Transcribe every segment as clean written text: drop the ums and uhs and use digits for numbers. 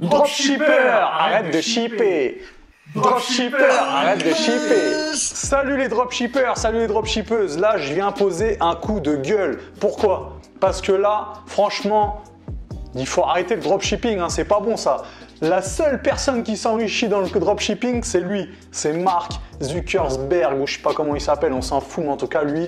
Dropshipper, arrête de shipper. Dropshipper, arrête de shipper. Salut les dropshippers, salut les dropshippeuses. Là, je viens poser un coup de gueule. Pourquoi? Parce que là, franchement, il faut arrêter le dropshipping, hein, c'est pas bon ça. La seule personne qui s'enrichit dans le dropshipping, c'est lui. C'est Mark Zuckerberg, ou je sais pas comment il s'appelle, on s'en fout, mais en tout cas, lui,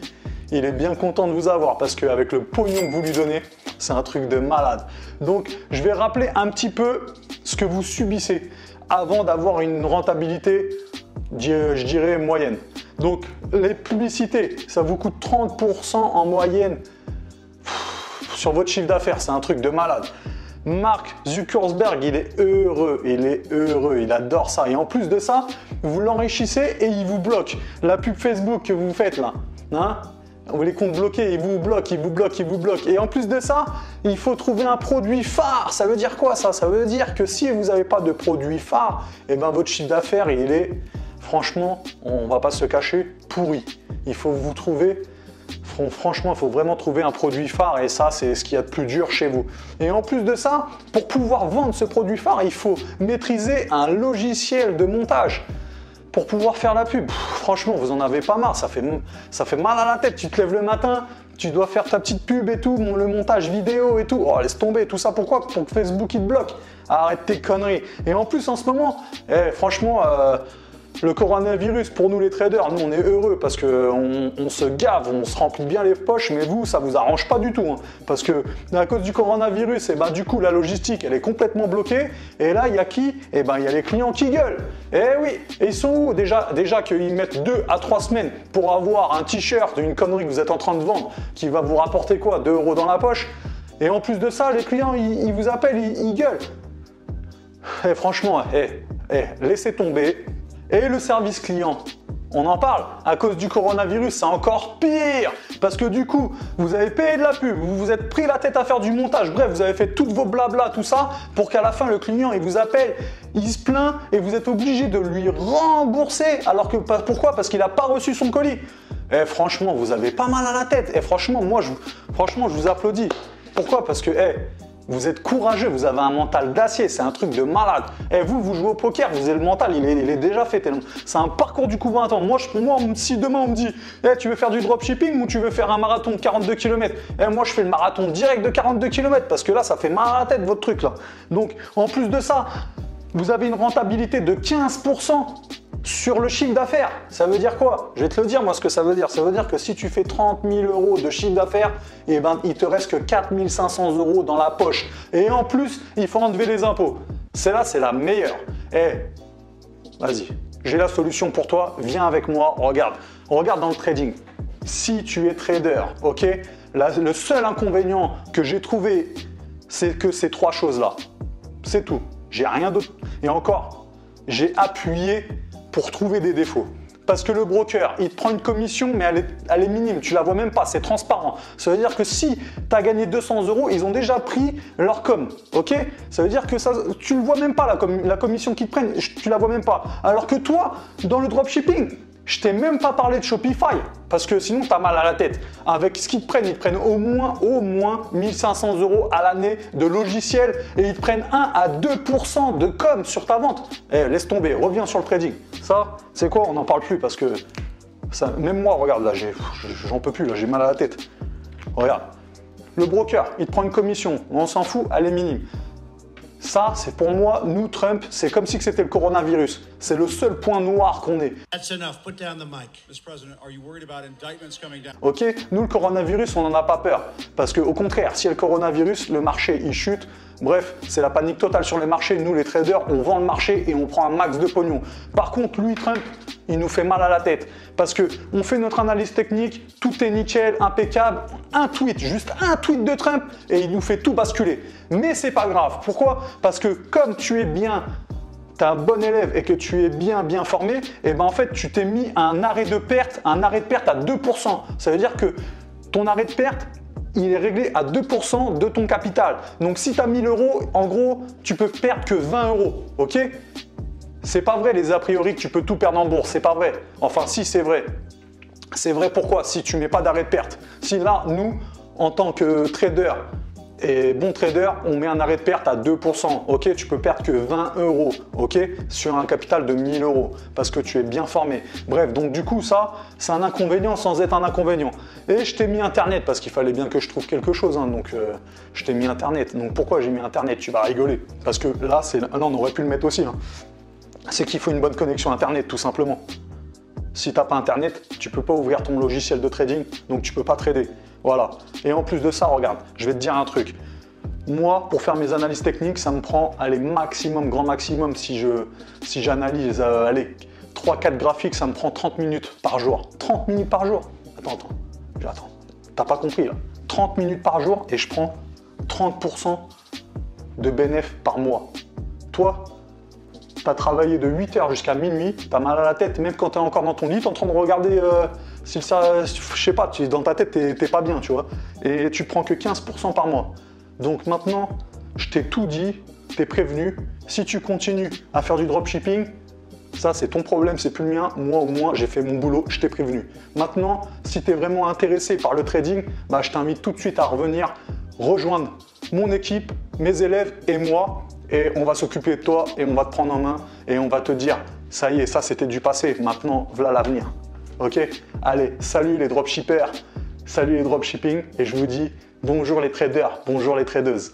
il est bien content de vous avoir parce qu'avec le pognon que vous lui donnez, c'est un truc de malade. Donc, je vais rappeler un petit peu ce que vous subissez avant d'avoir une rentabilité, je dirais, moyenne. Donc, les publicités, ça vous coûte 30% en moyenne sur votre chiffre d'affaires. C'est un truc de malade. Mark Zuckerberg, il est heureux, il adore ça. Et en plus de ça, vous l'enrichissez et il vous bloque. La pub Facebook que vous faites là, hein, les comptes bloqués, il vous bloque, il vous bloque, il vous bloque. Et en plus de ça, il faut trouver un produit phare. Ça veut dire quoi ça? Ça veut dire que si vous n'avez pas de produit phare, eh ben votre chiffre d'affaires, il est, franchement, on va pas se cacher, pourri. Il faut vous trouver, franchement, il faut vraiment trouver un produit phare et ça, c'est ce qu'il y a de plus dur chez vous. Et en plus de ça, pour pouvoir vendre ce produit phare, il faut maîtriser un logiciel de montage. Pour pouvoir faire la pub, franchement, vous en avez pas marre, ça fait mal à la tête. Tu te lèves le matin, tu dois faire ta petite pub et tout, le montage vidéo et tout. Oh, laisse tomber, tout ça pourquoi? Pour que Facebook il te bloque. Arrête tes conneries. Et en plus, en ce moment, franchement, le coronavirus, pour nous les traders, nous on est heureux parce qu'on se gave, on se remplit bien les poches, mais vous, ça vous arrange pas du tout. Hein, parce que à cause du coronavirus, et ben, du coup, la logistique, elle est complètement bloquée. Et là, il y a qui? Et ben, il y a les clients qui gueulent. Eh oui, et ils sont où? Déjà qu'ils mettent 2 à 3 semaines pour avoir un t-shirt, une connerie que vous êtes en train de vendre, qui va vous rapporter quoi? 2 € dans la poche. Et en plus de ça, les clients, ils vous appellent, ils gueulent. Et franchement, laissez tomber. Et le service client, on en parle. À cause du coronavirus, c'est encore pire. Parce que du coup, vous avez payé de la pub, vous vous êtes pris la tête à faire du montage. Bref, vous avez fait toutes vos blabla, tout ça, pour qu'à la fin, le client, il vous appelle, il se plaint et vous êtes obligé de lui rembourser. Alors que, pourquoi? Parce qu'il n'a pas reçu son colis. Et franchement, vous avez pas mal à la tête. Et franchement, je vous applaudis. Pourquoi? Parce que, vous êtes courageux, vous avez un mental d'acier, c'est un truc de malade. Et vous jouez au poker, vous avez le mental, il est déjà fait. C'est un parcours du combattant. Moi, si demain on me dit, tu veux faire du dropshipping ou tu veux faire un marathon de 42 km? Moi, je fais le marathon direct de 42 km parce que là, ça fait mal à la tête votre truc là. Donc, en plus de ça, vous avez une rentabilité de 15% sur le chiffre d'affaires. Ça veut dire quoi? Je vais te le dire, moi, ce que ça veut dire. Ça veut dire que si tu fais 30 000 € de chiffre d'affaires, eh ben, il te reste que 4 500 € dans la poche. Et en plus, il faut enlever les impôts. Celle-là, c'est la meilleure. Vas-y, j'ai la solution pour toi. Viens avec moi, regarde dans le trading. Si tu es trader, ok, le seul inconvénient que j'ai trouvé, c'est que ces 3 choses-là. C'est tout. J'ai rien d'autre. Et encore, j'ai appuyé pour trouver des défauts. Parce que le broker, il te prend une commission, mais elle est minime, tu la vois même pas, c'est transparent. Ça veut dire que si tu as gagné 200 €, ils ont déjà pris leur com, ok? Ça veut dire que ça, tu ne vois même pas la commission qu'ils te prennent, tu la vois même pas. Alors que toi, dans le dropshipping, je t'ai même pas parlé de Shopify, parce que sinon tu as mal à la tête. Avec ce qu'ils te prennent, ils te prennent au moins 1500 € à l'année de logiciel et ils te prennent 1 à 2% de com sur ta vente. Laisse tomber, reviens sur le trading. Ça, c'est quoi? On n'en parle plus parce que ça, même moi, regarde, là, j'en peux plus, là, j'ai mal à la tête. Regarde, le broker, il te prend une commission, on s'en fout, elle est minime. Ça, c'est pour moi, nous, Trump, c'est comme si c'était le coronavirus. C'est le seul point noir qu'on ait. Ok, nous, le coronavirus, on n'en a pas peur. Parce qu'au contraire, si y a le coronavirus, le marché, il chute. Bref, c'est la panique totale sur les marchés. Nous, les traders, on vend le marché et on prend un max de pognon. Par contre, lui, Trump, il nous fait mal à la tête. Parce qu'on fait notre analyse technique, tout est nickel, impeccable. Un tweet, juste un tweet de Trump et il nous fait tout basculer. Mais c'est pas grave. Pourquoi? Parce que comme tu es bien, tu es un bon élève et que tu es bien formé, et ben en fait, tu t'es mis un arrêt de perte à 2%. Ça veut dire que ton arrêt de perte, il est réglé à 2% de ton capital. Donc si tu as 1000 €, en gros, tu peux perdre que 20 €. Ok? C'est pas vrai les a priori que tu peux tout perdre en bourse, c'est pas vrai. Enfin si, c'est vrai. C'est vrai pourquoi? Si tu mets pas d'arrêt de perte. Si là, nous, en tant que trader, Et bon trader, on met un arrêt de perte à 2%. Ok, tu peux perdre que 20 euros, ok, sur un capital de 1000 euros parce que tu es bien formé. Bref, donc du coup, ça, c'est un inconvénient sans être un inconvénient. Et je t'ai mis Internet parce qu'il fallait bien que je trouve quelque chose. Hein, donc, je t'ai mis Internet. Donc, pourquoi j'ai mis Internet? Tu vas rigoler. Parce que là, on aurait pu le mettre aussi. Hein. C'est qu'il faut une bonne connexion Internet, tout simplement. Si tu n'as pas Internet, tu ne peux pas ouvrir ton logiciel de trading, donc tu ne peux pas trader. Voilà. Et en plus de ça, regarde, je vais te dire un truc. Moi, pour faire mes analyses techniques, ça me prend, allez, maximum, grand maximum, si j'analyse, allez, 3-4 graphiques, ça me prend 30 minutes par jour. 30 minutes par jour? Attends. T'as pas compris, là. 30 minutes par jour et je prends 30% de bénéfice par mois. Toi, tu as travaillé de 8h jusqu'à minuit, tu as mal à la tête, même quand tu es encore dans ton lit, tu es en train de regarder si ça, je sais pas, dans ta tête, t'es pas bien, tu vois. Et tu prends que 15% par mois. Donc maintenant, je t'ai tout dit, tu es prévenu. Si tu continues à faire du dropshipping, ça c'est ton problème, c'est plus le mien. Moi au moins, j'ai fait mon boulot, je t'ai prévenu. Maintenant, si tu es vraiment intéressé par le trading, bah, je t'invite tout de suite à revenir rejoindre mon équipe, mes élèves et moi. Et on va s'occuper de toi et on va te prendre en main et on va te dire, ça y est, ça c'était du passé, maintenant voilà l'avenir. Ok? Allez, salut les dropshippers, salut les dropshipping et je vous dis bonjour les traders, bonjour les tradeuses.